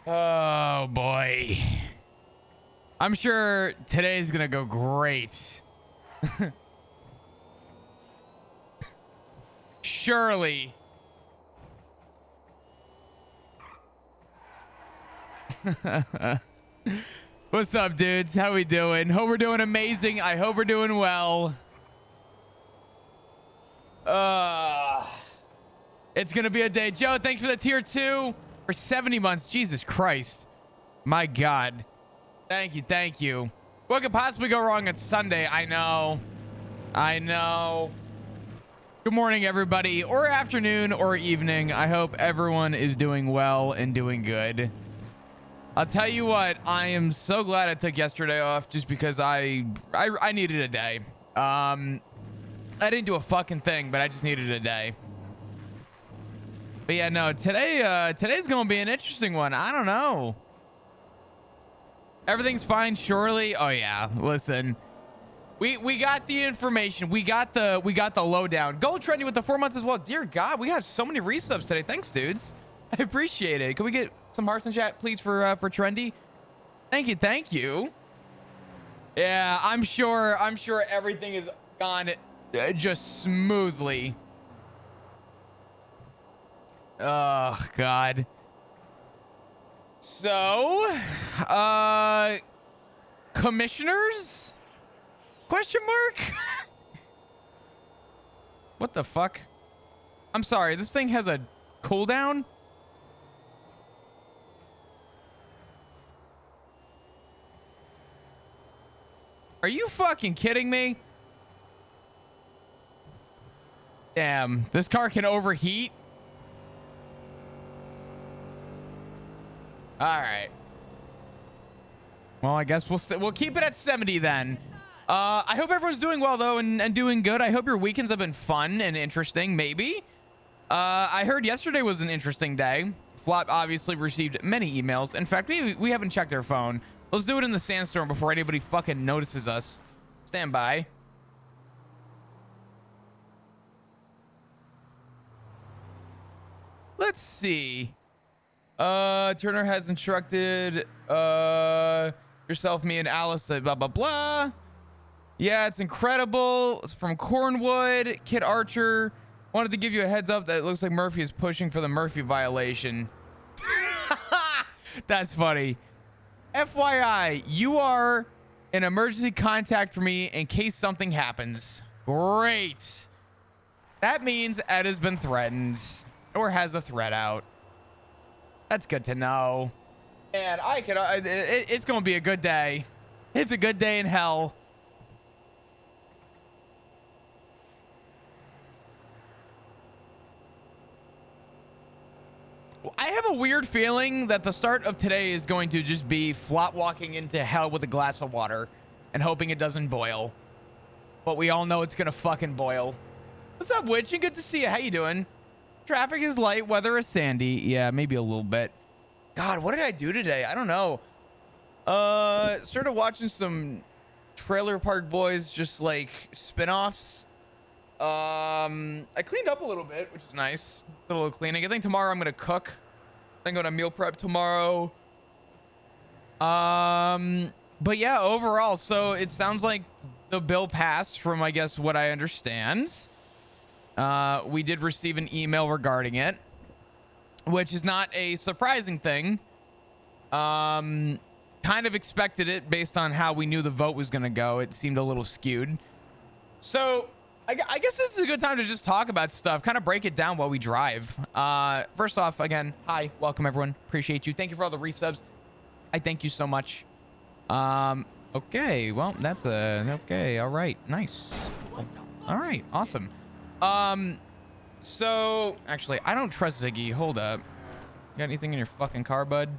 Oh boy. I'm sure today's gonna go great. Surely. What's up, dudes? How we doing? Hope we're doing amazing. I hope we're doing well. It's gonna be a day. Joe, thanks for the tier 2 for 70 months. Jesus Christ. My God. Thank you. Thank you. What could possibly go wrong on Sunday? I know. I know. Good morning, everybody, or afternoon or evening. I hope everyone is doing well and doing good. I'll tell you what, I am so glad I took yesterday off just because I needed a day. I didn't do a fucking thing, but I just needed a day. But yeah, no, today's gonna be an interesting one. I don't know. Everything's fine, surely. Oh yeah, listen. We got the information. We got the lowdown. Gold Trendy with the 4 months as well. Dear God, we have so many resubs today. Thanks, dudes. I appreciate it. Can we get some hearts in chat, please, for Trendy? Thank you, thank you. Yeah, I'm sure everything is gone just smoothly. Oh God. So, commissioners? Question mark? What the fuck? I'm sorry, this thing has a cooldown? Are you fucking kidding me? Damn, this car can overheat? All right. Well, I guess we'll keep it at 70 then. I hope everyone's doing well though and doing good. I hope your weekends have been fun and interesting. Maybe. I heard yesterday was an interesting day. Flop obviously received many emails. In fact, we haven't checked our phone. Let's do it in the sandstorm before anybody fucking notices us. Stand by. Let's see. Turner has instructed yourself, me, and Alice to blah, blah, blah. Yeah, it's incredible. It's from Cornwood. Kid Archer wanted to give you a heads up that it looks like Murphy is pushing for the Murphy violation. That's funny. FYI, you are an emergency contact for me in case something happens. Great. That means Ed has been threatened or has a threat out. That's good to know. And it's going to be a good day. It's a good day in hell. I have a weird feeling that the start of today is going to just be flop walking into hell with a glass of water and hoping it doesn't boil. But we all know it's going to fucking boil. What's up, Witch? Good to see you. How you doing? Traffic is light. Weather is sandy. Yeah, maybe a little bit. God, what did I do today? I don't know. Started watching some Trailer Park Boys, just like spin-offs. I cleaned up a little bit, which is nice. A little cleaning. I think tomorrow I'm gonna cook. Then go to meal prep tomorrow. But yeah, overall, so it sounds like the bill passed from, I guess, what I understand. We did receive an email regarding it, which is not a surprising thing. Kind of expected it based on how we knew the vote was gonna go. It seemed a little skewed. So I guess this is a good time to just talk about stuff, kind of break it down while we drive. First off, again, hi, welcome everyone. Appreciate you. Thank you for all the resubs. I thank you so much. Okay, well, that's okay. All right, nice. All right, awesome. So actually, I don't trust Ziggy. Hold up. You got anything in your fucking car, bud?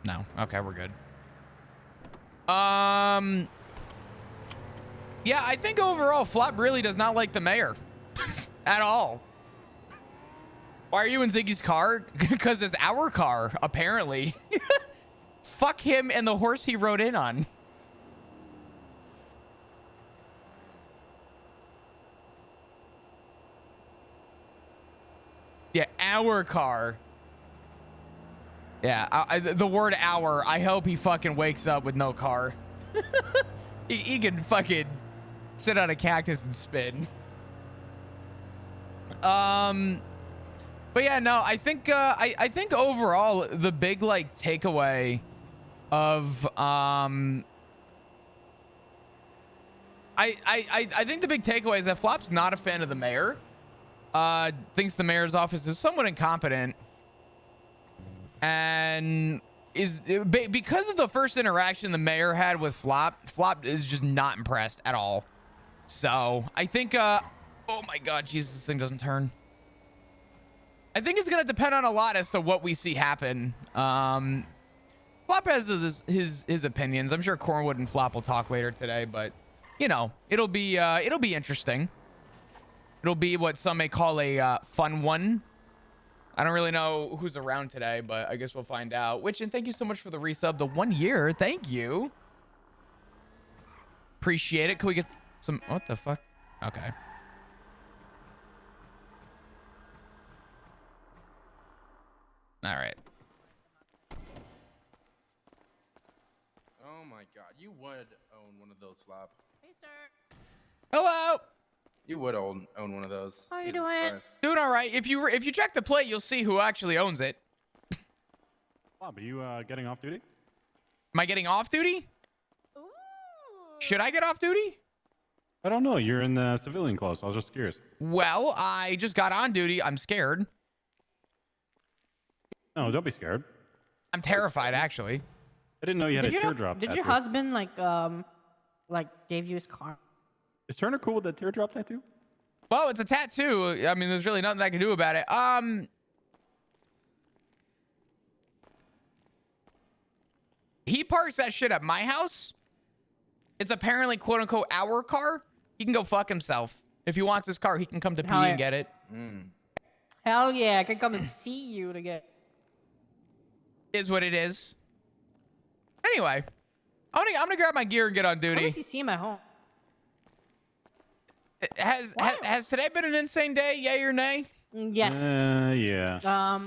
No. Okay, we're good. Yeah, I think overall, Flop really does not like the mayor at all. Why are you in Ziggy's car? Because it's our car, apparently. Fuck him and the horse he rode in on. Yeah, our car. Yeah, the word hour. I hope he fucking wakes up with no car. He can fucking sit on a cactus and spin. But yeah, no, I think I think overall the big like takeaway of I think the big takeaway is that Flop's not a fan of the mayor. Thinks the mayor's office is somewhat incompetent, and is because of the first interaction the mayor had with Flop. Flop is just not impressed at all. So I think oh my god, Jesus, this thing doesn't turn. I think it's gonna depend on a lot as to what we see happen. Flop has his opinions. I'm sure Cornwood and Flop will talk later today, but you know, it'll be interesting. It'll be what some may call a fun one. I don't really know who's around today, but I guess we'll find out. Witch, and thank you so much for the resub, the 1 year. Thank you. Appreciate it. Can we get some? What the fuck? Okay. All right. Oh my god, you would own one of those, Flop. Hey, sir. Hello. You would own one of those. How you Jesus doing? Christ. Doing all right. If you check the plate, you'll see who actually owns it. Bob, are you getting off duty? Am I getting off duty? Ooh. Should I get off duty? I don't know. You're in the civilian clothes. I was just curious. Well, I just got on duty. I'm scared. No, don't be scared. I'm terrified, actually. I didn't know you had a teardrop Did tattoo. your husband like gave you his car? Is Turner cool with that teardrop tattoo? Well, it's a tattoo. I mean, there's really nothing I can do about it. He parks that shit at my house. It's apparently quote unquote our car. He can go fuck himself. If he wants his car, he can come to P and get it. Hell yeah, I could come and see you to get. Is what it is. Anyway, I'm gonna grab my gear and get on How duty. does he see him at home? Has today been an insane day? Yay or nay? Yes. Yeah.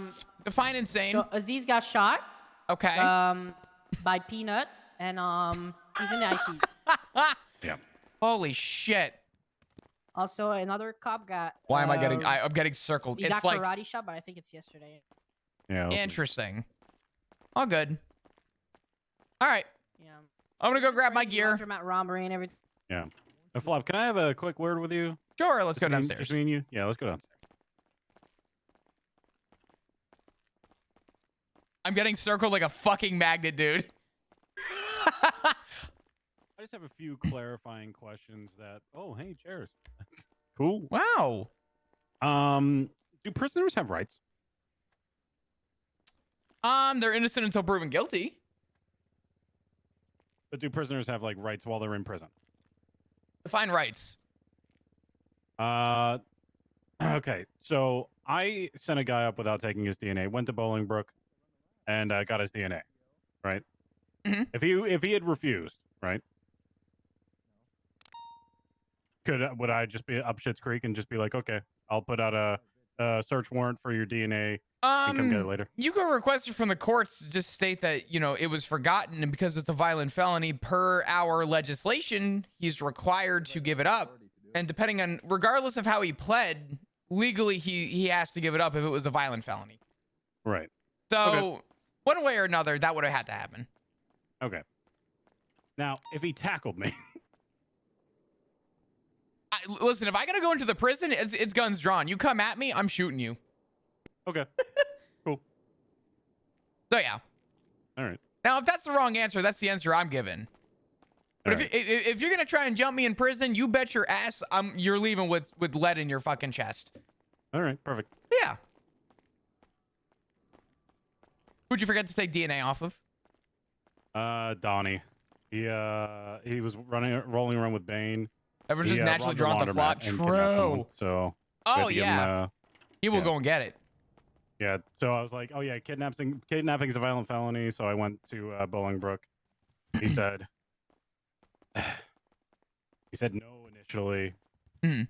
Define insane. So Aziz got shot. Okay. By Peanut, and he's in the IC. Yeah. Holy shit. Also, another cop got. Why am I getting? I'm getting circled. He It's got like karate shot, but I think it's yesterday. Yeah. interesting. All good. All right. Yeah. I'm gonna go grab my gear. Laundromat robbery and everything. Yeah. Flop, can I have a quick word with you? Sure. Let's go Just downstairs. Just me and you? Yeah, let's go downstairs. I'm getting circled like a fucking magnet, dude. I just have a few clarifying questions that. Oh, hey, chairs. Cool. Wow. Do prisoners have rights? They're innocent until proven guilty. But do prisoners have like rights while they're in prison? Define rights. Okay. So I sent a guy up without taking his DNA. Went to Bolingbrook, and got his DNA. Right. Mhm. If he had refused, right? Would I just be up Schitt's Creek and just be like, okay, I'll put out a search warrant for your DNA and come get it later? You can request it from the courts to just state that, you know, it was forgotten, and because it's a violent felony per our legislation, he's required to give it up. And depending on, regardless of how he pled, legally he has to give it up if it was a violent felony. Right. So Okay. one way or another, that would have had to happen. Okay. Now, if he tackled me, Listen, if I gotta go into the prison, it's guns drawn. You come at me, I'm shooting you. okay, cool. So yeah. All right. Now, if that's the wrong answer, that's the answer I'm giving. But All if you're gonna try and jump me in prison, you bet your ass you're leaving with lead in your fucking chest. All right. Perfect. Yeah. Who'd you forget to take DNA off of? Donnie. He was rolling around with Bane. Everyone's just naturally robbed drawn the to Flop. laundromat and kidnapped someone, True. So. we Oh had to give him, yeah. He will yeah. go and get it. Yeah. So I was like, oh yeah, kidnapping is a violent felony. So I went to Bolingbrook. He said. He said no initially. Mhm.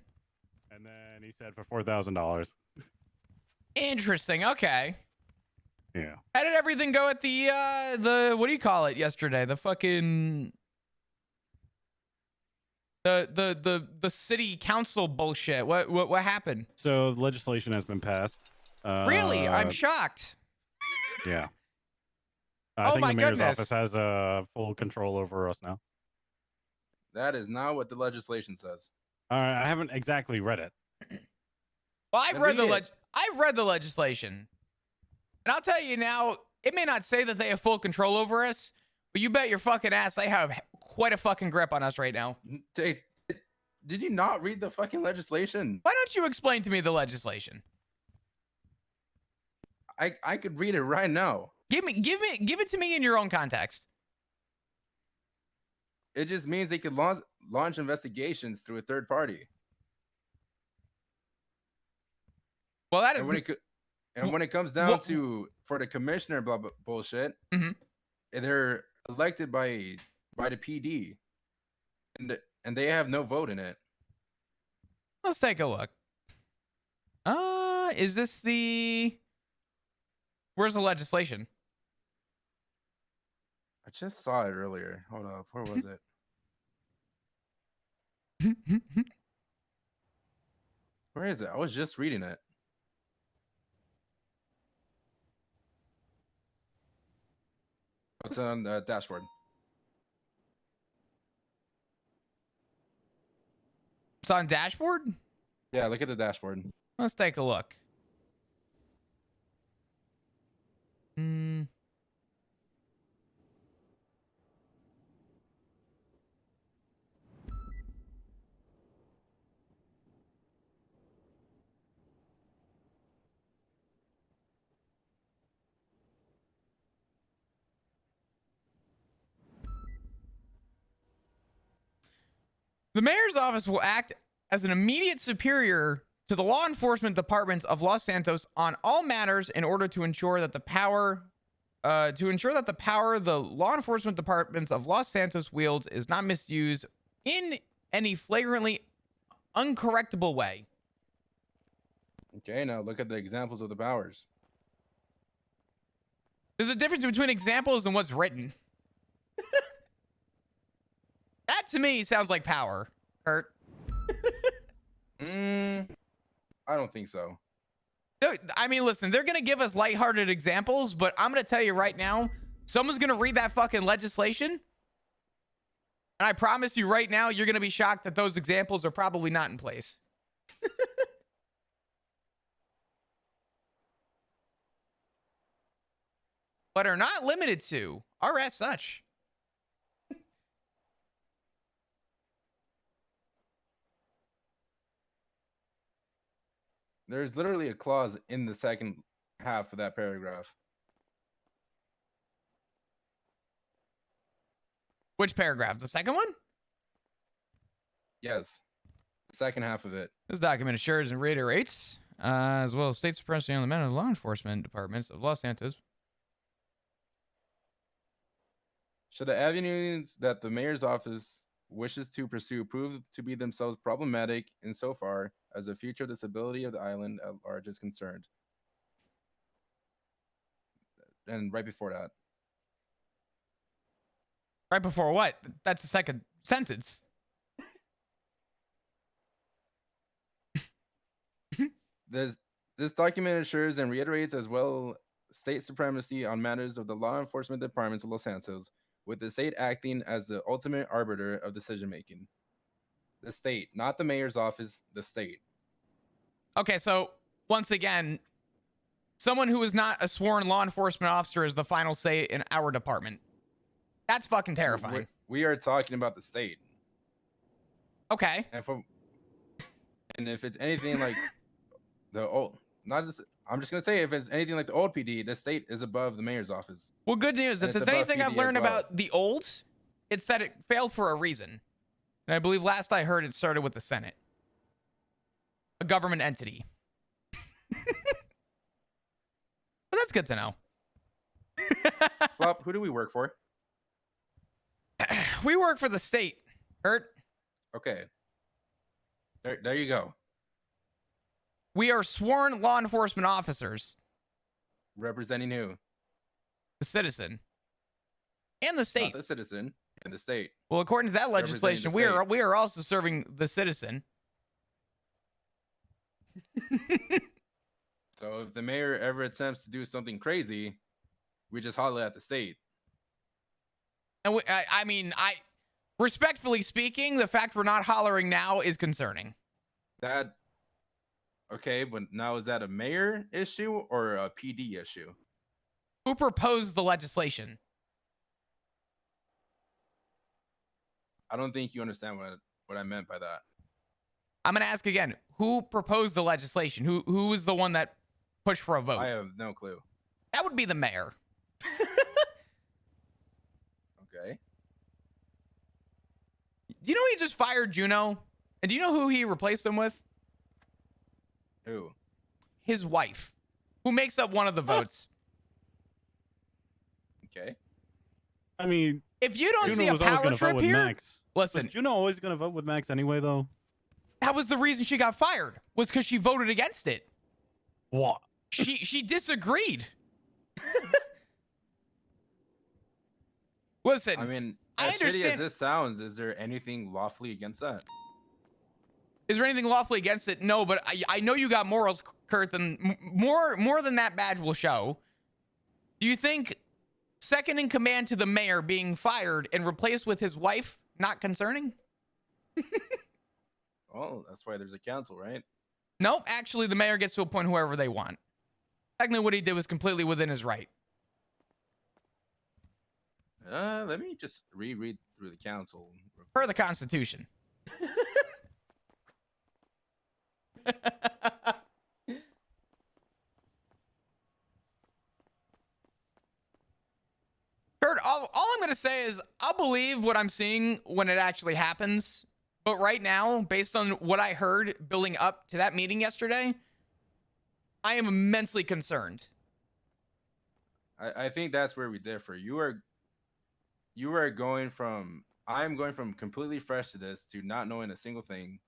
And then he said for $4,000. Interesting. Okay. Yeah. How did everything go at the what do you call it yesterday? The fucking the city council bullshit. What happened? So legislation has been passed. Really? I'm shocked. Yeah. I Oh think my the mayor's goodness. office has full control over us now. That is not what the legislation says. I haven't exactly read it. Well, I've Then read read it. I've read the legislation. And I'll tell you now, it may not say that they have full control over us, but you bet your fucking ass they have quite a fucking grip on us right now. Did you not read the fucking legislation? Why don't you explain to me the legislation? I could read it right now. Give it to me in your own context. It just means they could launch investigations through a third party. Well, that is And when it comes down to for the commissioner blah bullshit, they're elected by the PD, and they have no vote in it. Let's take a look. Is this the? Where's the legislation? I just saw it earlier. Hold up, where was it? Where is it? I was just reading it. It's on the dashboard. It's on dashboard. Yeah, look at the dashboard. Let's take a look. The mayor's office will act as an immediate superior to the law enforcement departments of Los Santos on all matters in order to ensure that the power the law enforcement departments of Los Santos wields is not misused in any flagrantly uncorrectable way. Okay, now look at the examples of the powers. There's a difference between examples and what's written. That to me sounds like power, Kurt. I don't think so. I mean, listen, they're going to give us lighthearted examples, but I'm going to tell you right now, someone's going to read that fucking legislation. And I promise you right now, you're going to be shocked that those examples are probably not in place. But are not limited to, are as such. There's literally a clause in the second half of that paragraph. Which paragraph? The second one? Yes. The second half of it. This document assures and reiterates, as well as state supremacy on the men of the law enforcement departments of Los Santos. Should the avenues that the mayor's office wishes to pursue prove to be themselves problematic insofar as the future stability of the island at large is concerned. And right before that. Right before what? That's the second sentence. This document assures and reiterates as well state supremacy on matters of the law enforcement departments of Los Santos, with the state acting as the ultimate arbiter of decision making. The state, not the mayor's office, the state. Okay, so once again, someone who is not a sworn law enforcement officer is the final say in our department. That's fucking terrifying. We are talking about the state. Okay. And if it's anything like the old, I'm just gonna say, if it's anything like the old PD, the state is above the mayor's office. Well, good news. If And there's it's above anything I've PD learned as well. about the old, it's that it failed for a reason. And I believe last I heard it started with the Senate, a government entity. But that's good to know. Flop, who do we work for? We work for the state, Kurt. Okay. There you go. We are sworn law enforcement officers. Representing who? The citizen. And the Not state. the citizen and the state. Well, according to that Representing legislation, the we state. are also serving the citizen. So if the mayor ever attempts to do something crazy, we just holler at the state. And I mean, respectfully speaking, the fact we're not hollering now is concerning. That okay, but now is that a mayor issue or a PD issue? Who proposed the legislation? I don't think you understand what I meant by that. I'm gonna ask again. Who proposed the legislation? Who was the one that pushed for a vote? I have no clue. That would be the mayor. Okay. Do you know he just fired Juno? And do you know who he replaced him with? Who? His wife, who makes up one of the votes. Okay. I mean, If you don't Juno see a was always power gonna vote trip with here, Max. listen, Was Juno always going to vote with Max anyway, though? that was the reason she got fired, was because she voted against it. What? She disagreed. Listen, I mean, I as shitty as understand. this sounds, is there anything lawfully against that? Is there anything lawfully against it? No, but I know you got morals, Kurt, and more than that badge will show. Do you think second in command to the mayor being fired and replaced with his wife not concerning? Well, that's why there's a council, right? Nope, actually the mayor gets to appoint whoever they want. Technically what he did was completely within his right. Let me just reread through the council. Per the Constitution. Kurt, all I'm going to say is I'll believe what I'm seeing when it actually happens. But right now, based on what I heard building up to that meeting yesterday, I am immensely concerned. I think that's where we differ. You are going from I'm going from completely fresh to this to not knowing a single thing,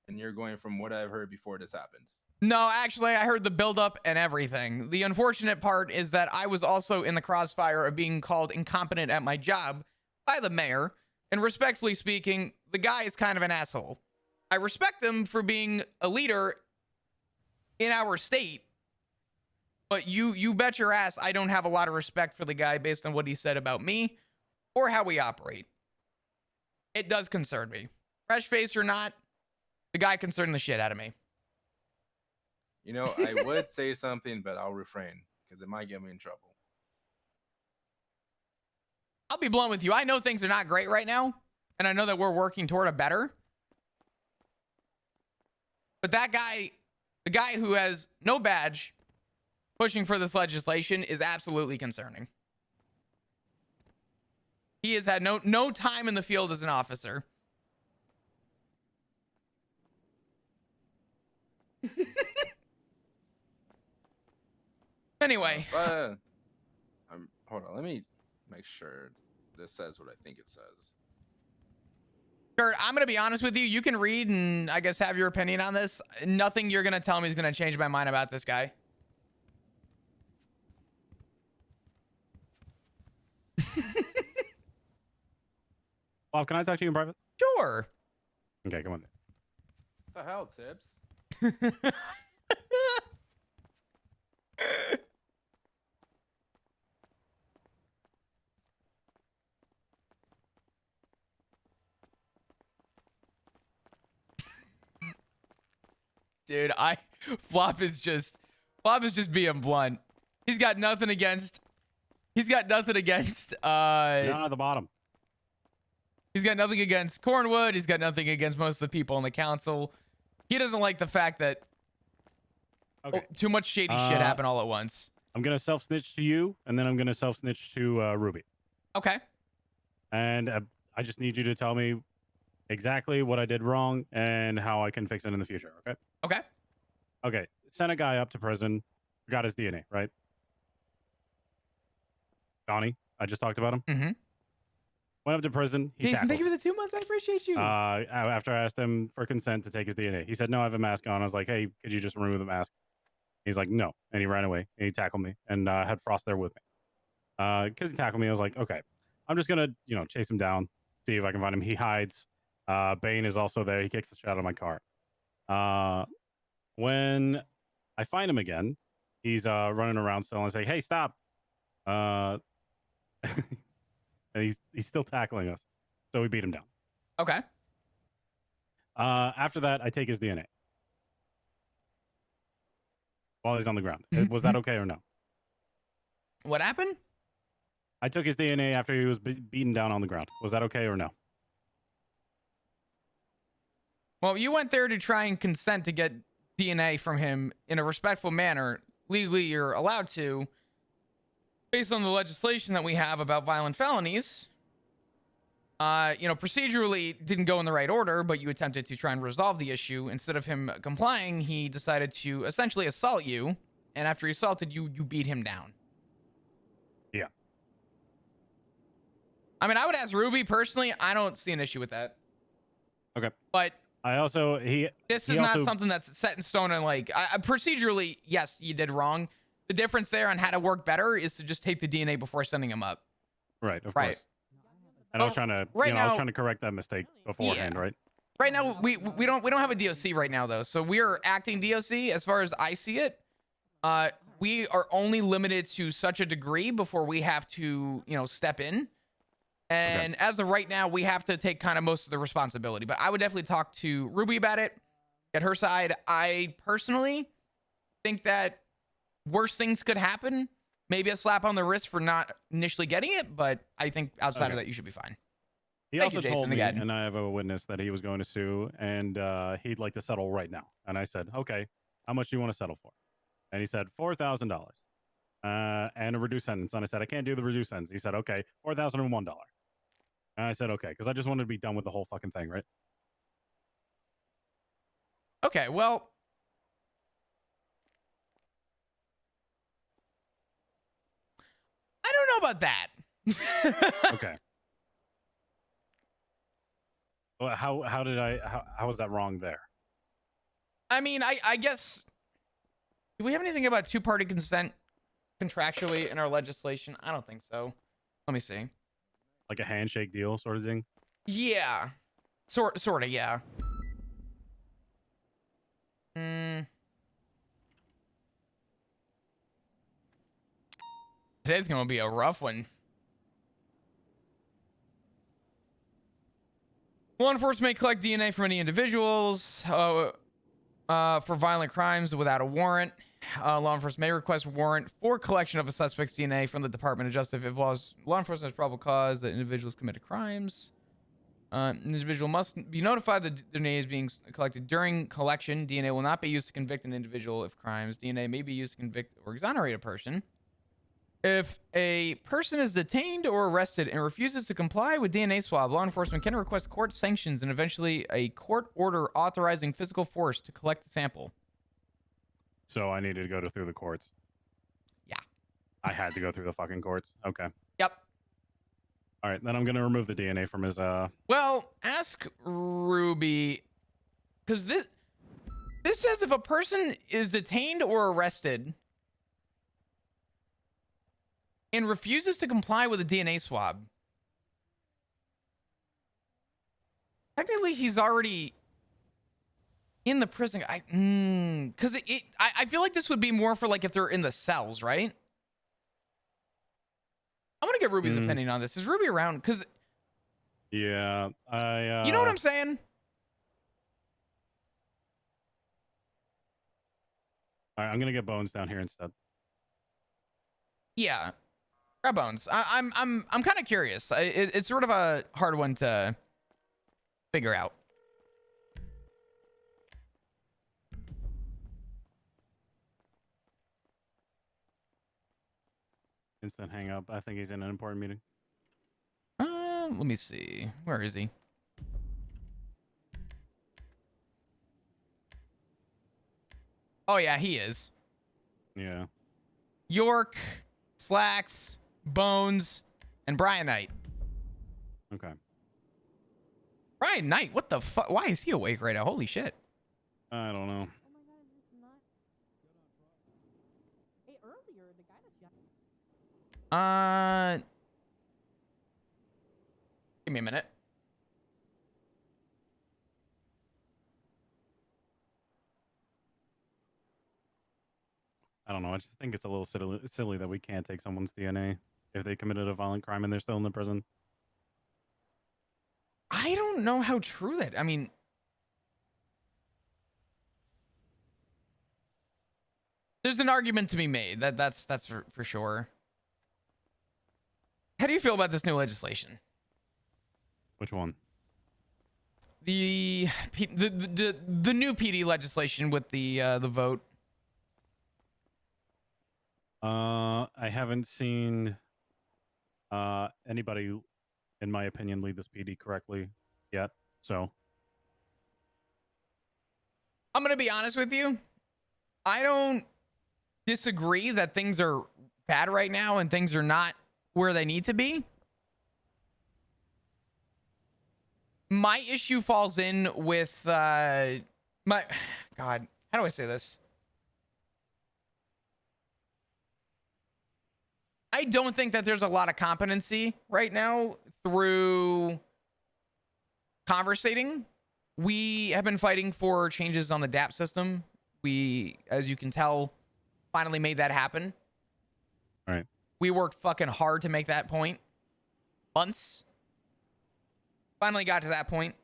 and you're going from what I've heard before this happened. No, actually, I heard the buildup and everything. The unfortunate part is that I was also in the crossfire of being called incompetent at my job by the mayor. And respectfully speaking, the guy is kind of an asshole. I respect him for being a leader in our state, but you bet your ass I don't have a lot of respect for the guy based on what he said about me or how we operate. It does concern me. Fresh face or not, the guy concerned the shit out of me. You know, I would say something, but I'll refrain because it might get me in trouble. I'll be blunt with you. I know things are not great right now, and I know that we're working toward a better. But that guy, the guy who has no badge pushing for this legislation is absolutely concerning. He has had no time in the field as an officer. Anyway. Hold on. Let me make sure this says what I think it says. Kurt, I'm going to be honest with you. You can read and I guess have your opinion on this. Nothing you're going to tell me is going to change my mind about this guy. Bob, can I talk to you in private? Sure. Okay, come on. What the hell, Tips? Dude, Flop is just being blunt. He's got nothing against Down at the bottom. He's got nothing against Cornwood. He's got nothing against most of the people in the council. He doesn't like the fact that too much shady shit happened all at once. I'm going to self-snitch to you, and then I'm going to self-snitch to Ruby. Okay. And I just need you to tell me exactly what I did wrong and how I can fix it in the future, okay? Okay. Okay. Sent a guy up to prison, got his DNA, right? Donnie, I just talked about him. Mm-hmm. Went up to prison. He Jason, tackled thank you for the 2 months. I appreciate you. after I asked him for consent to take his DNA. He said, no, I have a mask on. I was like, hey, could you just remove the mask? He's like, no. And he ran away and he tackled me and had Frost there with me. Because he tackled me. I was like, okay, I'm just gonna, chase him down, see if I can find him. He hides. Bane is also there. He kicks the shit out of my car. When I find him again, he's running around still, and I say, hey, stop. And he's still tackling us. So we beat him down. Okay. After that, I take his DNA while he's on the ground. Was that okay or no? What happened? I took his DNA after he was beaten down on the ground. Was that okay or no? Well, you went there to try and consent to get DNA from him in a respectful manner. Legally, you're allowed to, based on the legislation that we have about violent felonies. Procedurally didn't go in the right order, but you attempted to try and resolve the issue. Instead of him complying, he decided to essentially assault you. And after he assaulted you, you beat him down. Yeah. I mean, I would ask Ruby personally. I don't see an issue with that. Okay. But I also, this is not something that's set in stone. And procedurally, yes, you did wrong. The difference there on how to work better is to just take the DNA before sending him up. Right. Of course. And I was trying to, I was trying to correct that mistake beforehand, right? Right now, we don't have a DOC right now though, so we are acting DOC as far as I see it. We are only limited to such a degree before we have to, step in. And as of right now, we have to take kind of most of the responsibility. But I would definitely talk to Ruby about it, get her side. I personally think that worse things could happen. Maybe a slap on the wrist for not initially getting it, but I think outside of that, you should be fine. He Thank also you, Jason, told me, again. and I have a witness, that he was going to sue, and he'd like to settle right now. And I said, okay, how much do you want to settle for? And he said, $4,000 and a reduced sentence. And I said, I can't do the reduced sentence. He said, okay, $4,001. And I said, okay, because I just wanted to be done with the whole fucking thing, right? Okay, well, I don't know about that. Okay. Well, how was that wrong there? I mean, I guess, do we have anything about two-party consent contractually in our legislation? I don't think so. Let me see. Like a handshake deal sort of thing? Yeah. Sort of, yeah. Today's going to be a rough one. Law enforcement may collect DNA from any individuals for violent crimes without a warrant. Law enforcement may request a warrant for collection of a suspect's DNA from the Department of Justice if law enforcement has probable cause that individuals committed crimes. An individual must be notified that DNA is being collected during collection. DNA will not be used to convict an individual of crimes. DNA may be used to convict or exonerate a person. If a person is detained or arrested and refuses to comply with DNA swab, law enforcement can request court sanctions and eventually a court order authorizing physical force to collect the sample. So I needed to go through the courts. Yeah. I had to go through the fucking courts. Okay. Yep. All right, then I'm going to remove the DNA from his... Well, ask Ruby, because this says if a person is detained or arrested and refuses to comply with a DNA swab, technically he's already in the prison. Because I feel like this would be more for like if they're in the cells, right? I'm gonna get Ruby's opinion on this. Is Ruby around? Because yeah, you know what I'm saying? All right, I'm gonna get Bones down here instead. Yeah, grab Bones. I'm kind of curious. It's sort of a hard one to figure out. Instant hang up. I think he's in an important meeting. Let me see. Where is he? Oh yeah, he is. Yeah. York, Slacks, Bones, and Brian Knight. Okay. Brian Knight, what the fuck? Why is he awake right now? Holy shit. I don't know. Oh my god, is this not? Hey, earlier, the guy that Give me a minute. I don't know. I just think it's a little silly that we can't take someone's DNA if they committed a violent crime and they're still in the prison. I don't know how true that. I mean, there's an argument to be made. That's for sure. How do you feel about this new legislation? Which one? The new PD legislation with the vote. I haven't seen anybody, in my opinion, lead this PD correctly yet. So I'm gonna be honest with you. I don't disagree that things are bad right now and things are not where they need to be. My issue falls in with God, how do I say this? I don't think that there's a lot of competency right now through conversating. We have been fighting for changes on the DAP system. We, as you can tell, finally made that happen. all right. We worked fucking hard to make that point. Months. Finally got to that point.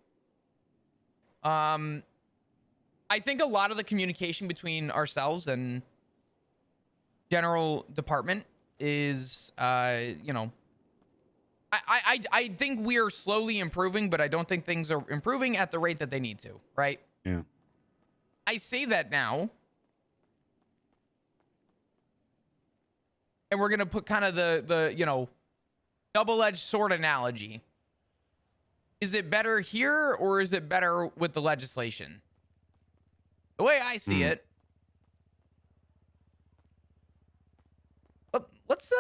I think a lot of the communication between ourselves and general department is, you know, I think we are slowly improving, but I don't think things are improving at the rate that they need to, right? Yeah. I say that now. And we're going to put kind of the, you know, double-edged sword analogy. Is it better here or is it better with the legislation? The way I see it, let's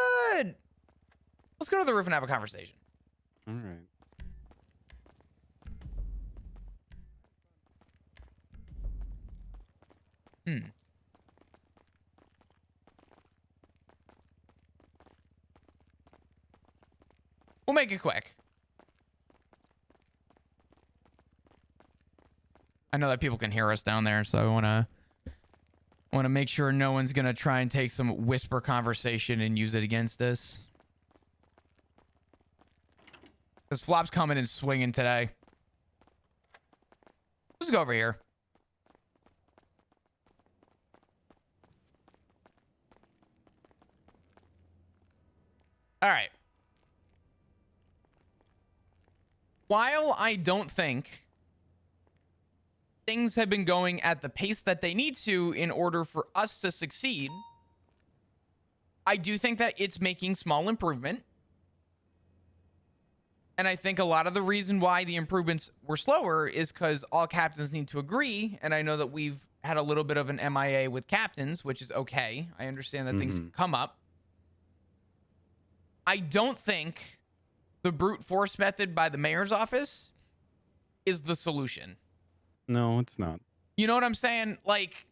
go to the roof and have a conversation. All right. We'll make it quick. I know that people can hear us down there, so I want to make sure no one's gonna try and take some whisper conversation and use it against us. Because Flop's coming and swinging today. Let's go over here. All right. While I don't think things have been going at the pace that they need to in order for us to succeed, I do think that it's making small improvement. And I think a lot of the reason why the improvements were slower is because all captains need to agree. And I know that we've had a little bit of an MIA with captains, which is okay. I understand that things come up. I don't think the brute force method by the mayor's office is the solution. No, it's not. You know what I'm saying? Like,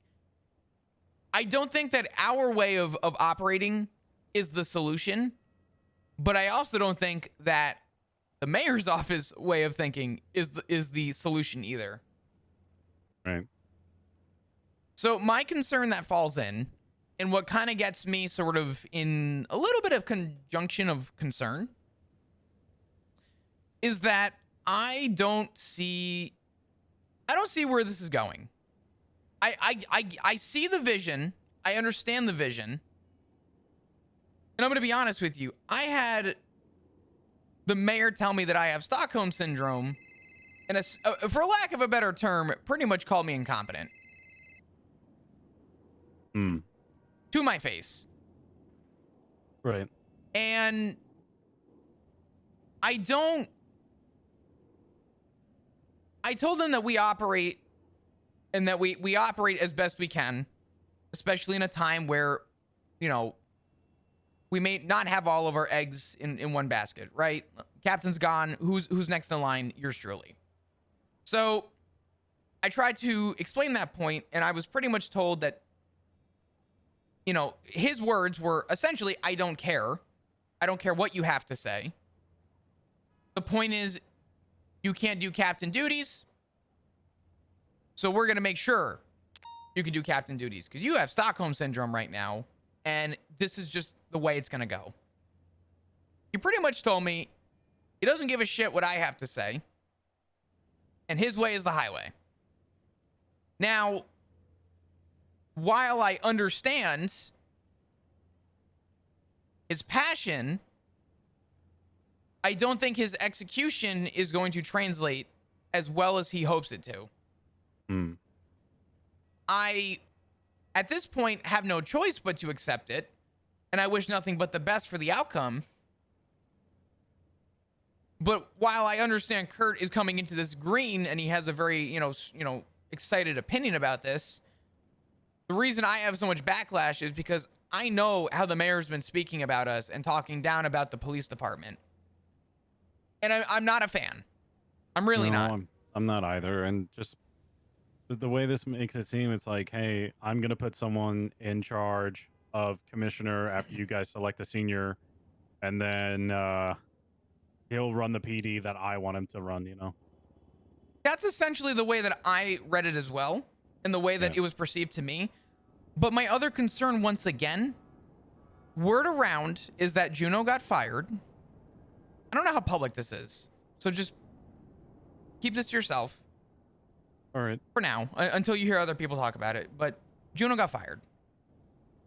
I don't think that our way of operating is the solution, but I also don't think that the mayor's office way of thinking is the solution either. Right. So my concern that falls in, and what kind of gets me sort of in a little bit of conjunction of concern, is that I don't see where this is going. I see the vision. I understand the vision. And I'm going to be honest with you. I had the mayor tell me that I have Stockholm syndrome, and for lack of a better term, pretty much called me incompetent. To my face. Right. And I told him that we operate and that we operate as best we can, especially in a time where, you know, we may not have all of our eggs in one basket, right? Captain's gone. Who's next in line? Yours truly. So I tried to explain that point, and I was pretty much told that, you know, his words were essentially, I don't care. I don't care what you have to say. The point is, you can't do captain duties. So we're going to make sure you can do captain duties because you have Stockholm syndrome right now. And this is just the way it's going to go. He pretty much told me he doesn't give a shit what I have to say. And his way is the highway. Now, while I understand his passion, I don't think his execution is going to translate as well as he hopes it to. I, at this point, have no choice but to accept it, and I wish nothing but the best for the outcome. But while I understand Kurt is coming into this green and he has a very, excited opinion about this, the reason I have so much backlash is because I know how the mayor's been speaking about us and talking down about the police department. And I'm not a fan. I'm really not. I'm not either. And just the way this makes it seem, it's like, hey, I'm going to put someone in charge of commissioner after you guys select a senior. And then he'll run the PD that I want him to run, That's essentially the way that I read it as well, and the way that it was perceived to me. But my other concern, once again, word around is that Juno got fired. I don't know how public this is, so just keep this to yourself. All right. For now, until you hear other people talk about it. But Juno got fired.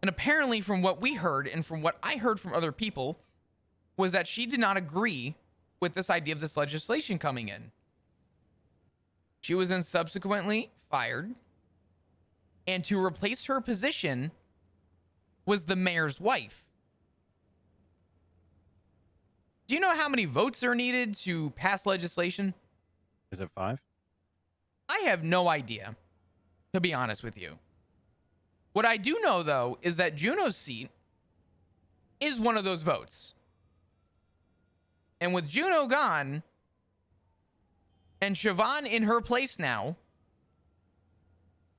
And apparently, from what we heard and from what I heard from other people, was that she did not agree with this idea of this legislation coming in. She was then subsequently fired. And to replace her position was the mayor's wife. Do you know how many votes are needed to pass legislation? Is it 5? I have no idea, to be honest with you. What I do know, though, is that Juno's seat is one of those votes. And with Juno gone and Siobhan in her place now,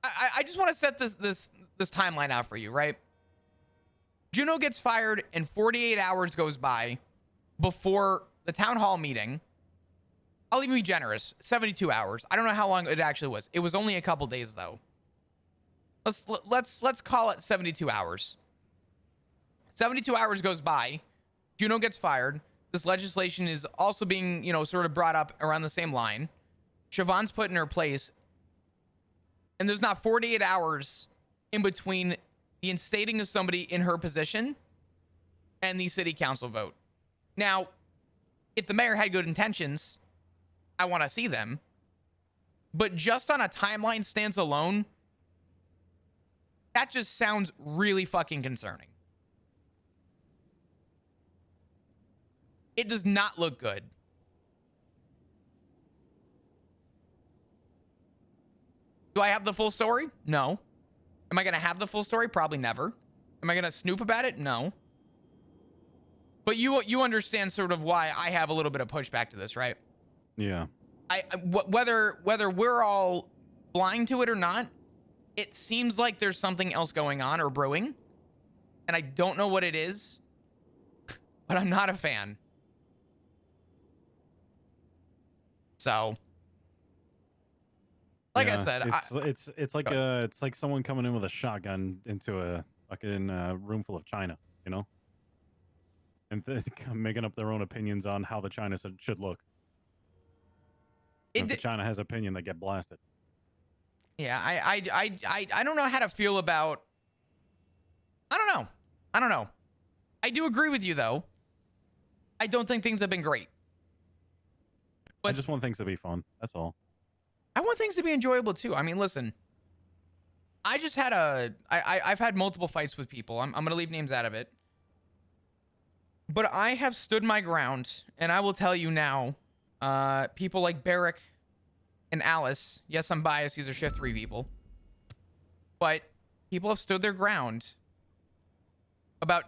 I just want to set this timeline out for you, right? Juno gets fired and 48 hours goes by before the town hall meeting. I'll even be generous, 72 hours. I don't know how long it actually was. It was only a couple days though. Let's call it 72 hours. 72 hours goes by. Juno gets fired. This legislation is also being, sort of brought up around the same line. Siobhan's put in her place. And there's not 48 hours in between the instating of somebody in her position and the city council vote. Now, if the mayor had good intentions, I want to see them. But just on a timeline stance alone, that just sounds really fucking concerning. It does not look good. Do I have the full story? No. Am I going to have the full story? Probably never. Am I going to snoop about it? No. But you understand sort of why I have a little bit of pushback to this, right? Yeah. Whether we're all blind to it or not, it seems like there's something else going on or brewing, and I don't know what it is, but I'm not a fan. So, like I said, it's like someone coming in with a shotgun into a fucking room full of china, and making up their own opinions on how the china should look. If the China has opinion, they get blasted. Yeah, I don't know how to feel about. I don't know. I do agree with you though. I don't think things have been great. But I just want things to be fun. That's all. I want things to be enjoyable too. I mean, listen. I just had I've had multiple fights with people. I'm gonna leave names out of it. But I have stood my ground, and I will tell you now. People like Barrick and Alice. Yes, I'm biased. These are Shift 3 people. But people have stood their ground about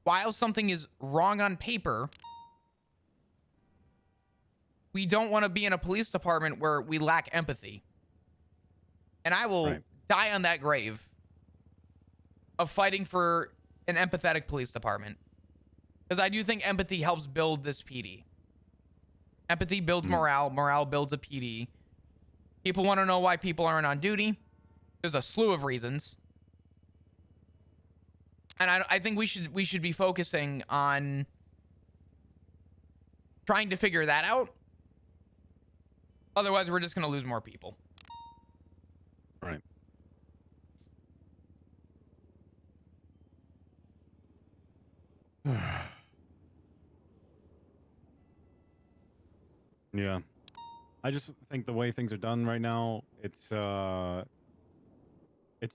while something is wrong on paper, we don't want to be in a police department where we lack empathy. And I will die on that grave of fighting for an empathetic police department. Because I do think empathy helps build this PD. Empathy builds morale. Morale builds a PD. People want to know why people aren't on duty. There's a slew of reasons. And I think we should be focusing on trying to figure that out. Otherwise, we're just going to lose more people. Right. Yeah. I just think the way things are done right now, it's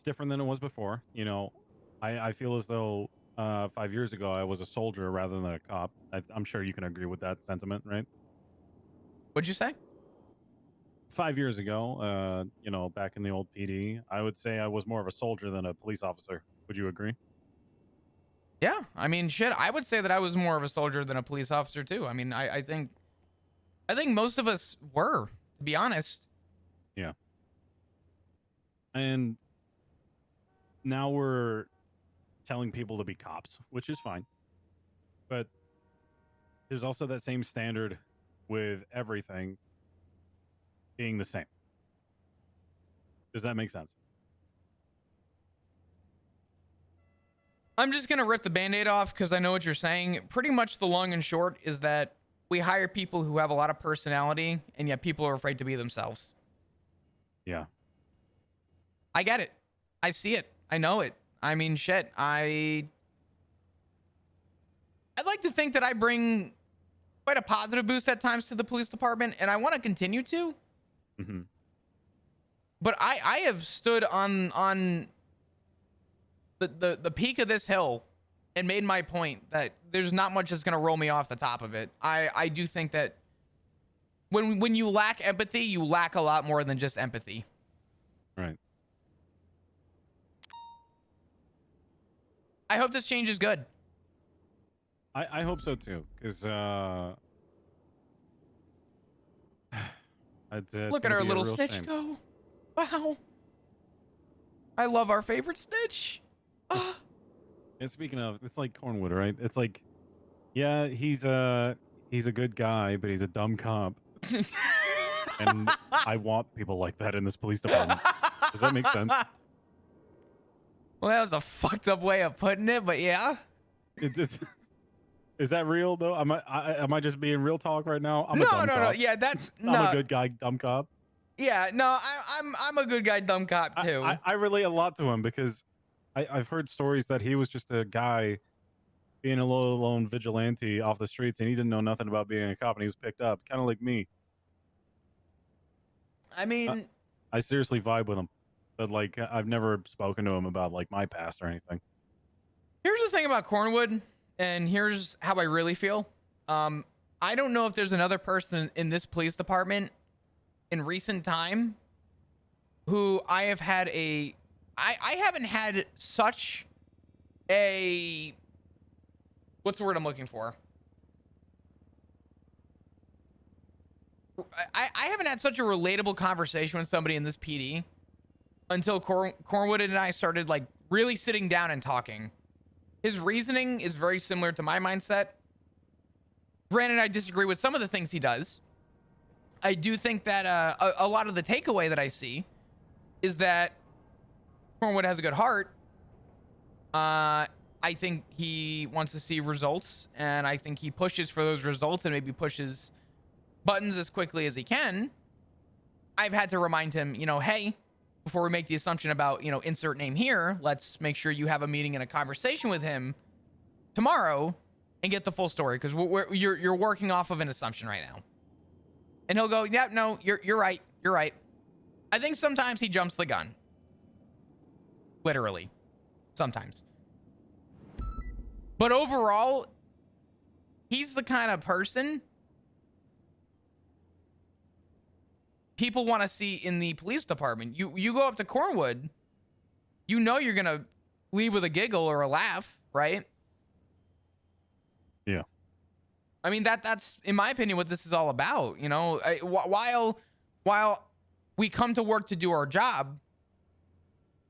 different than it was before. You know, I feel as though 5 years ago I was a soldier rather than a cop. I'm sure you can agree with that sentiment, right? What'd you say? 5 years ago, you know, back in the old PD, I would say I was more of a soldier than a police officer. Would you agree? Yeah. I mean, shit, I would say that I was more of a soldier than a police officer too. I mean, I think most of us were, to be honest. Yeah. And now we're telling people to be cops, which is fine. But there's also that same standard with everything being the same. Does that make sense? I'm just going to rip the Band-Aid off because I know what you're saying. Pretty much the long and short is that we hire people who have a lot of personality, and yet people are afraid to be themselves. Yeah. I get it. I see it. I know it. I mean, shit. I'd like to think that I bring quite a positive boost at times to the police department, and I want to continue to. Mm-hmm. But I have stood on the peak of this hill and made my point that there's not much that's going to roll me off the top of it. I do think that when you lack empathy, you lack a lot more than just empathy. Right. I hope this change is good. I hope so too, because look at our little snitch go. Wow. I love our favorite snitch. Ah. And speaking of, it's like Cornwood, right? It's like, yeah, he's a good guy, but he's a dumb cop. And I want people like that in this police department. Does that make sense? Well, that was a fucked up way of putting it, but yeah. Is that real though? Am I just being real talk right now? I'm a No. dumb cop. Yeah, that's I'm a good guy, dumb cop. Yeah, no, I'm a good guy, dumb cop too. I relate a lot to him because I've heard stories that he was just a guy being a little lone vigilante off the streets, and he didn't know nothing about being a cop, and he was picked up, kind of like me. I mean, I seriously vibe with him, but like I've never spoken to him about like my past or anything. here's the thing about Cornwood, and here's how I really feel. I don't know if there's another person in this police department in recent time who I have had I haven't had such a, what's the word I'm looking for? I haven't had such a relatable conversation with somebody in this PD until Cornwood and I started like really sitting down and talking. His reasoning is very similar to my mindset. Granted, I disagree with some of the things he does. I do think that a lot of the takeaway that I see is that Cornwood has a good heart. I think he wants to see results, and I think he pushes for those results and maybe pushes buttons as quickly as he can. I've had to remind him, you know, hey, before we make the assumption about, you know, insert name here, let's make sure you have a meeting and a conversation with him tomorrow and get the full story, because you're working off of an assumption right now. And he'll go, yeah, no, you're right. You're right. I think sometimes he jumps the gun. Literally. Sometimes. But overall, he's the kind of person people want to see in the police department. You go up to Cornwood, you know you're going to leave with a giggle or a laugh, right? Yeah. I mean, that's, in my opinion, what this is all about. You know, while we come to work to do our job,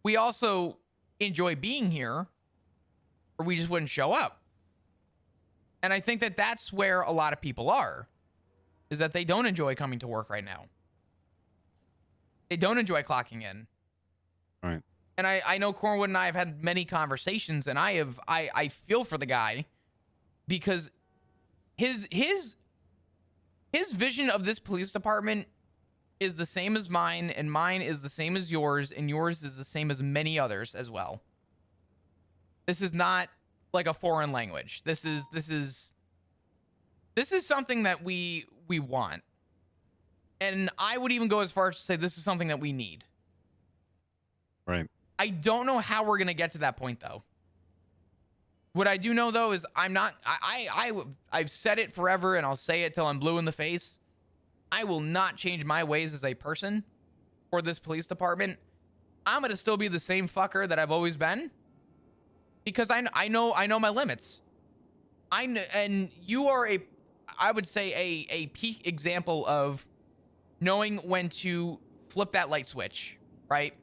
we also enjoy being here, or we just wouldn't show up. And I think that that's where a lot of people are, is that they don't enjoy coming to work right now. They don't enjoy clocking in. Right. And I know Cornwood and I have had many conversations, and I feel for the guy, because his vision of this police department is the same as mine, and mine is the same as yours, and yours is the same as many others as well. This is not like a foreign language. This is something that we want. And I would even go as far as to say this is something that we need. Right. I don't know how we're going to get to that point, though. What I do know, though, is I've said it forever, and I'll say it till I'm blue in the face. I will not change my ways as a person for this police department. I'm going to still be the same fucker that I've always been, because I know my limits. And you are I would say a peak example of knowing when to flip that light switch, right?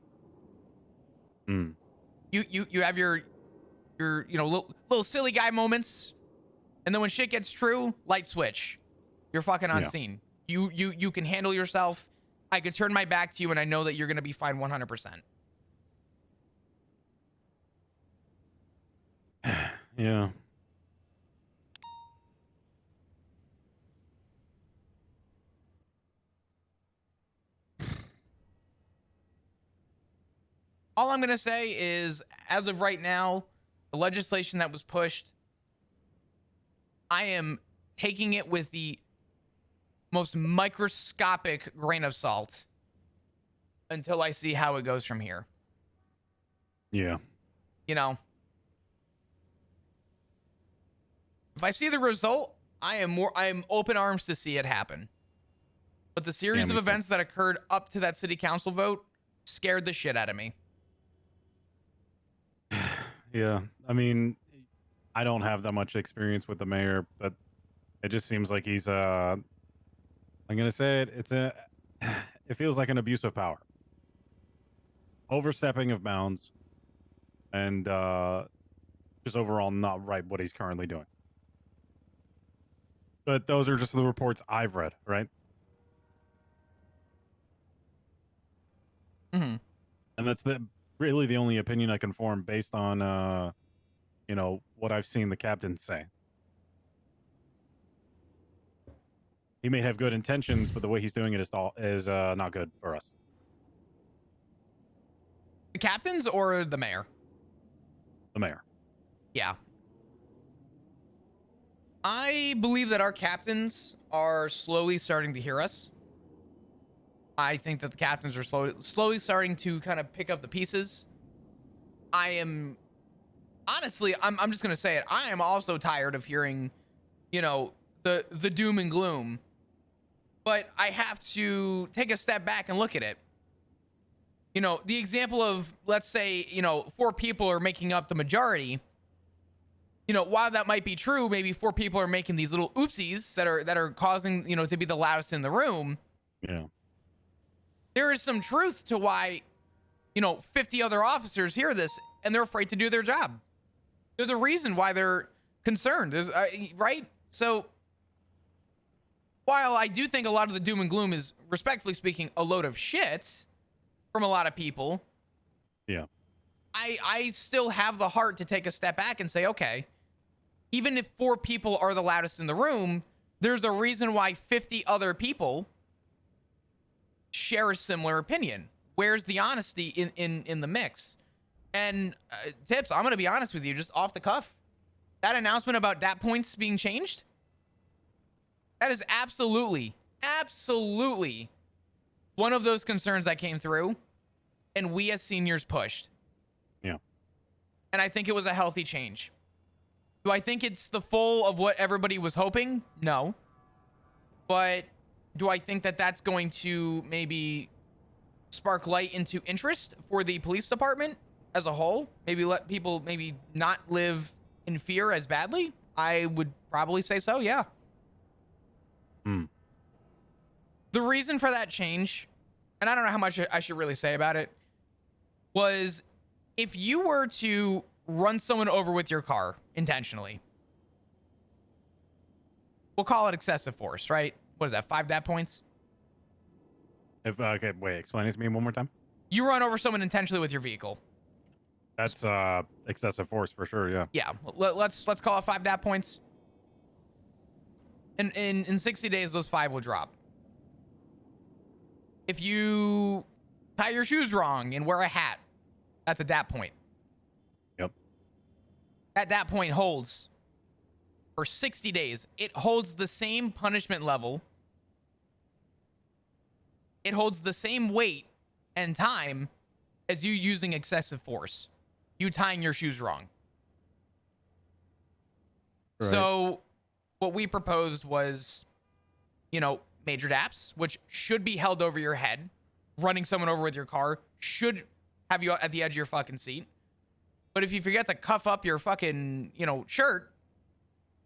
Mm. You have your little silly guy moments, and then when shit gets true, light switch. You're fucking on scene. You can handle yourself. I could turn my back to you, and I know that you're gonna be fine 100%. Yeah. All I'm going to say is, as of right now, the legislation that was pushed, I am taking it with the most microscopic grain of salt until I see how it goes from here. Yeah. You know, if I see the result, I am open arms to see it happen. But the series of events that occurred up to that city council vote scared the shit out of me. Yeah. I mean, I don't have that much experience with the mayor, but it just seems like he's I'm gonna say it, it feels like an abuse of power. Overstepping of bounds, and just overall not right what he's currently doing. But those are just the reports I've read, right? Mm-hmm. And that's really the only opinion I can form based on what I've seen the captain say. He may have good intentions, but the way he's doing it is not good for us. The captains or the mayor? The mayor. Yeah. I believe that our captains are slowly starting to hear us. I think that the captains are slowly starting to kind of pick up the pieces. Honestly, I'm just going to say it. I am also tired of hearing, the doom and gloom. But I have to take a step back and look at it. The example of, let's say, 4 people are making up the majority. While that might be true, maybe 4 people are making these little oopsies that are causing, to be the loudest in the room. Yeah. There is some truth to why, 50 other officers hear this and they're afraid to do their job. There's a reason why they're concerned. Right? So while I do think a lot of the doom and gloom is, respectfully speaking, a load of shit from a lot of people. Yeah. I still have the heart to take a step back and say, okay, even if 4 people are the loudest in the room, there's a reason why 50 other people share a similar opinion. Where's the honesty in the mix? And Tips, I'm going to be honest with you, just off the cuff. That announcement about DAT points being changed, that is absolutely one of those concerns that came through and we as seniors pushed. Yeah. And I think it was a healthy change. Do I think it's the full of what everybody was hoping? No. But do I think that that's going to maybe spark light into interest for the police department as a whole? Maybe let people maybe not live in fear as badly? I would probably say so, yeah. The reason for that change, and I don't know how much I should really say about it, was if you were to run someone over with your car intentionally, we'll call it excessive force, right? What is that? 5 DAP points. If okay, wait, explain it to me one more time. You run over someone intentionally with your vehicle. That's excessive force for sure. Yeah. Yeah, let's call it 5 DAP points. And in 60 days, those 5 will drop. If you tie your shoes wrong and wear a hat, that's a DAP point. Yep. That DAP point holds for 60 days. It holds the same punishment level. It holds the same weight and time as you using excessive force. You tying your shoes wrong. Right. So what we proposed was, major DAPs, which should be held over your head. Running someone over with your car should have you at the edge of your fucking seat. But if you forget to cuff up your fucking, shirt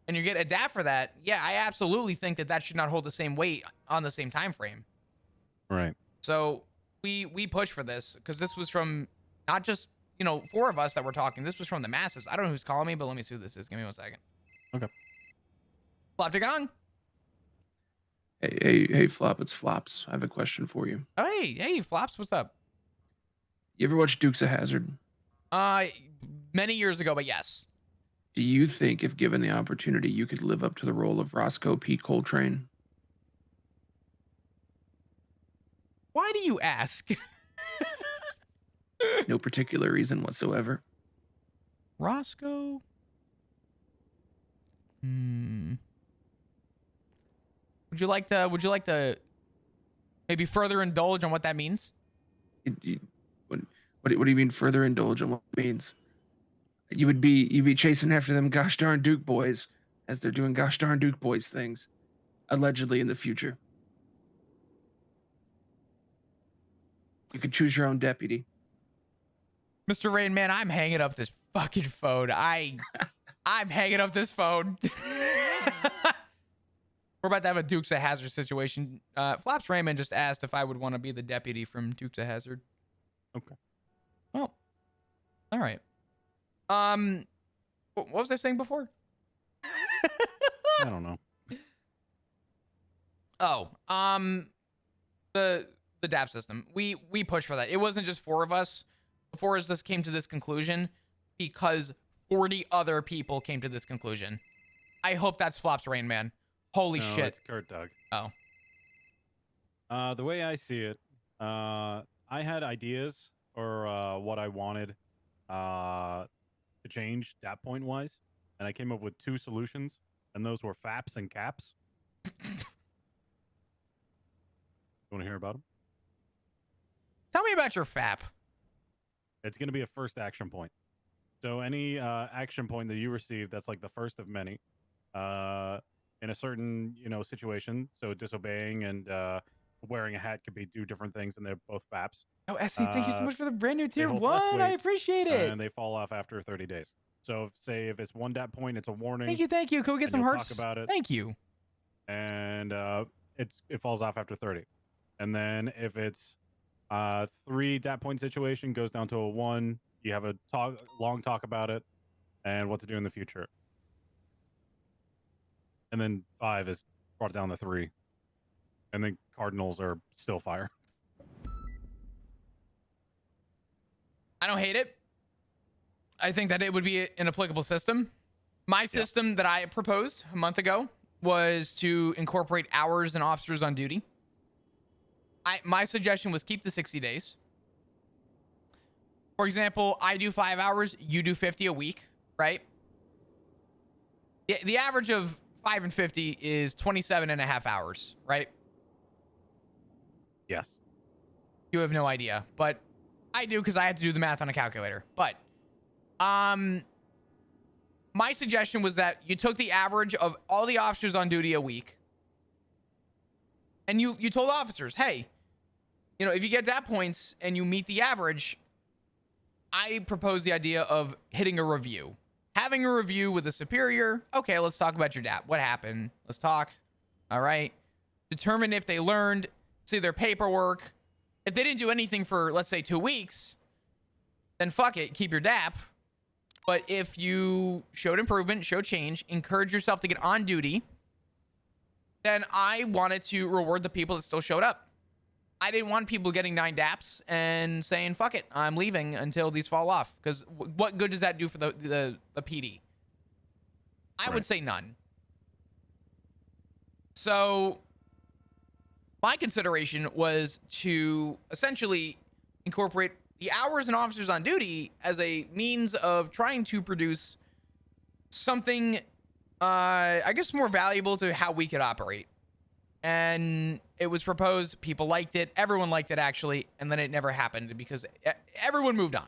and you get a DAP for that, yeah, I absolutely think that should not hold the same weight on the same time frame. Right. So we push for this because this was from not just, 4 of us that were talking. This was from the masses. I don't know who's calling me, but let me see who this is. Give me 1 second. Okay. Flop to gong. Hey, Flop, it's Flops. I have a question for you. Oh, hey, Flops, what's up? You ever watch Dukes of Hazzard? Many years ago, but yes. Do you think, if given the opportunity, you could live up to the role of Roscoe P. Coltrane? Why do you ask? No particular reason whatsoever. Roscoe? Would you like to maybe further indulge on what that means? What do you mean further indulge on what it means? You'd be chasing after them gosh darn Duke boys as they're doing gosh darn Duke boys things, allegedly in the future. You could choose your own deputy. Mr. Rain Man, I'm hanging up this fucking phone. I'm hanging up this phone. We're about to have a Dukes of Hazzard situation. Flops Raymond just asked if I would want to be the deputy from Dukes of Hazzard. Okay. Well, all right. What was I saying before? I don't know. Oh, the DAP system. We pushed for that. It wasn't just 4 of us. The 4 of us came to this conclusion because 40 other people came to this conclusion. I hope that's Flops Rain Man. Holy No, shit. It's Kurt Doug. Oh. The way I see it, I had ideas for what I wanted to change DAP point wise, and I came up with 2 solutions, and those were FAPs and CAPs. You want to hear about them? Tell me about your FAP. It's going to be a first action point. So any action point that you receive that's like the first of many in a certain situation. So disobeying and wearing a hat could be 2 different things, and they're both FAPs. Oh, SC, thank you so much for the brand new tier hold less 1. I weight, appreciate it. And they fall off after 30 days. So if it's 1 DAP point, it's a warning. Thank you. Can we get and some you'll hearts? talk about it. Thank you. And it falls off after 30. And then if it's 3 DAP point situation, goes down to a 1. You have a long talk about it and what to do in the future. And then 5 is brought down to 3. And then Cardinals are still fire. I don't hate it. I think that it would be an applicable system. My system that I proposed a month ago was to incorporate hours and officers on duty. My suggestion was keep the 60 days. For example, I do 5 hours, you do 50 a week, right? The average of 5 and 50 is 27.5 hours, right? Yes. You have no idea, but I do because I had to do the math on a calculator. But my suggestion was that you took the average of all the officers on duty a week, and you told officers, hey, if you get DAP points and you meet the average, I propose the idea of hitting a review. Having a review with a superior. Okay, let's talk about your DAP. What happened? Let's talk. All right. Determine if they learned, see their paperwork. If they didn't do anything for, let's say, 2 weeks, then fuck it, keep your DAP. But if you showed improvement, showed change, encourage yourself to get on duty, then I wanted to reward the people that still showed up. I didn't want people getting 9 daps and saying, fuck it, I'm leaving until these fall off. Because what good does that do for the PD? I would say none. So my consideration was to essentially incorporate the hours and officers on duty as a means of trying to produce something, I guess, more valuable to how we could operate. And it was proposed, people liked it, everyone liked it actually, and then it never happened because everyone moved on,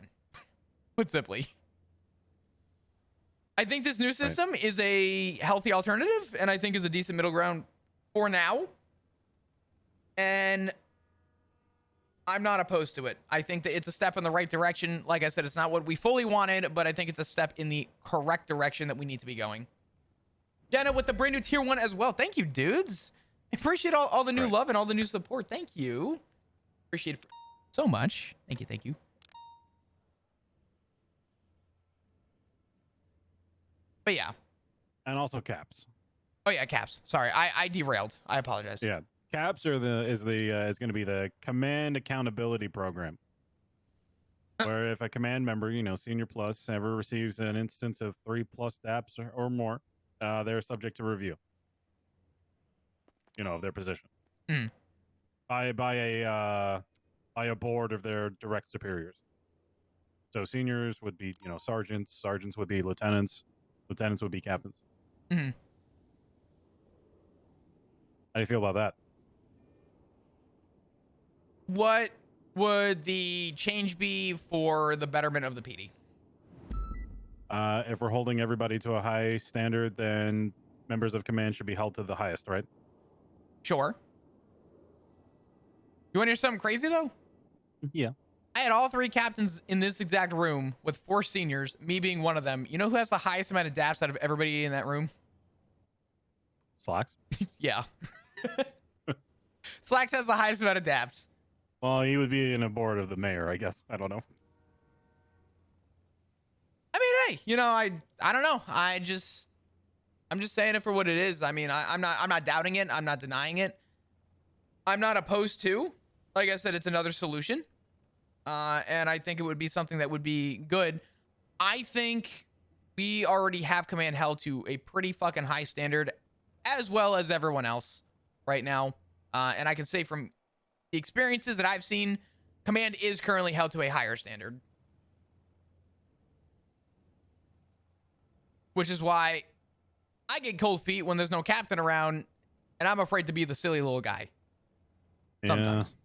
put simply. I think this new system is a healthy alternative, and I think is a decent middle ground for now. And I'm not opposed to it. I think that it's a step in the right direction. Like I said, it's not what we fully wanted, but I think it's a step in the correct direction that we need to be going. Jenna with the brand new tier 1 as well. Thank you, dudes. I appreciate all the new love and all the new support. Thank you. Appreciate it so much. Thank you. Thank you. But yeah. And also caps. Oh yeah, caps. Sorry, I derailed. I apologize. Yeah, caps are is going to be the command accountability program, where if a command member, senior plus, ever receives an instance of 3+ daps or more, they're subject to review. Of their position by a board of their direct superiors. So seniors would be sergeants, sergeants would be lieutenants, lieutenants would be captains. Mm-hmm. How do you feel about that? What would the change be for the betterment of the PD? If we're holding everybody to a high standard, then members of command should be held to the highest, right? Sure. You want to hear something crazy though? Yeah. I had all 3 captains in this exact room with 4 seniors, me being one of them. You know who has the highest amount of daps out of everybody in that room? Slacks? Yeah. Slacks has the highest amount of daps. Well, he would be in a board of the mayor, I guess. I don't know. I mean, hey, I don't know. I'm just saying it for what it is. I mean, I'm not doubting it. I'm not denying it. I'm not opposed to. Like I said, it's another solution. And I think it would be something that would be good. I think we already have command held to a pretty fucking high standard, as well as everyone else right now. And I can say from the experiences that I've seen, command is currently held to a higher standard. Which is why I get cold feet when there's no captain around, and I'm afraid to be the silly little guy. Sometimes. Yeah.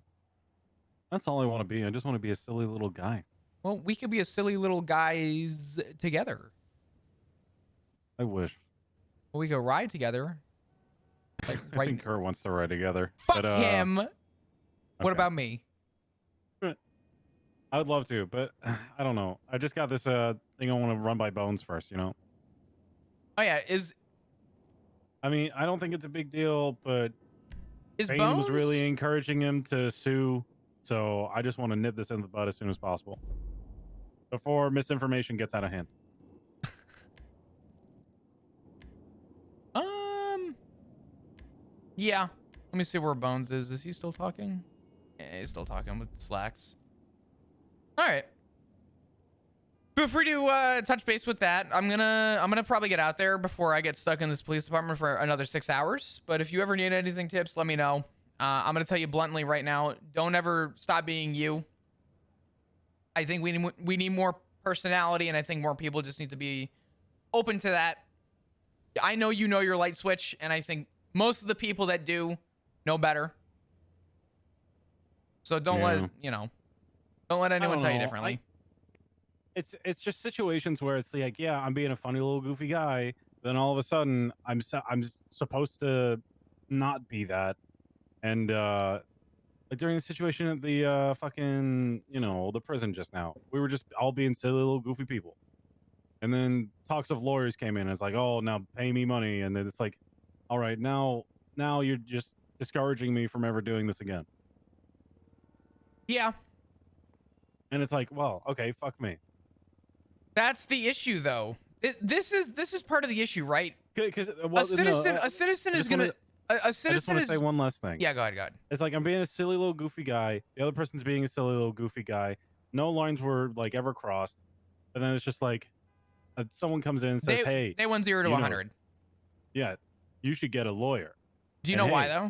That's all I want to be. I just want to be a silly little guy. Well, we could be a silly little guys together. I wish. Well, we could ride together. Like, I think Kurt wants to ride together. Fuck him. What okay. about me? I would love to, but I don't know. I just got this thing I want to run by Bones first, Oh yeah, I mean, I don't think it's a big deal, but Bane Bones was really encouraging him to sue, so I just want to nip this in the bud as soon as possible before misinformation gets out of hand. Yeah. Let me see where Bones is. Is he still talking? Yeah, he's still talking with Slacks. All right. Feel free to touch base with that. I'm gonna probably get out there before I get stuck in this police department for another 6 hours. But if you ever need anything, tips, let me know. I'm gonna tell you bluntly right now, don't ever stop being you. I think we need more personality, and I think more people just need to be open to that. I know you know your light switch, and I think most of the people that do know better. So don't let anyone tell you differently. It's just situations where it's like, yeah, I'm being a funny little goofy guy, then all of a sudden I'm supposed to not be that, and like during the situation at the fucking the prison just now, we were just all being silly little goofy people, and then talks of lawyers came in. And it's like, oh, now pay me money, and then it's like, all right, now you're just discouraging me from ever doing this again. Yeah. And it's like, well, okay, fuck me. That's the issue, though. This is part of the issue, right? Because a citizen is gonna. A I just citizen want to say is. one last thing. Yeah, go ahead, go ahead. It's like I'm being a silly little goofy guy. The other person's being a silly little goofy guy. No lines were like ever crossed. But then it's just like someone comes in and says, "Hey, They went 0 to you know, 100. yeah, you should get a lawyer." Do you And know why hey, though?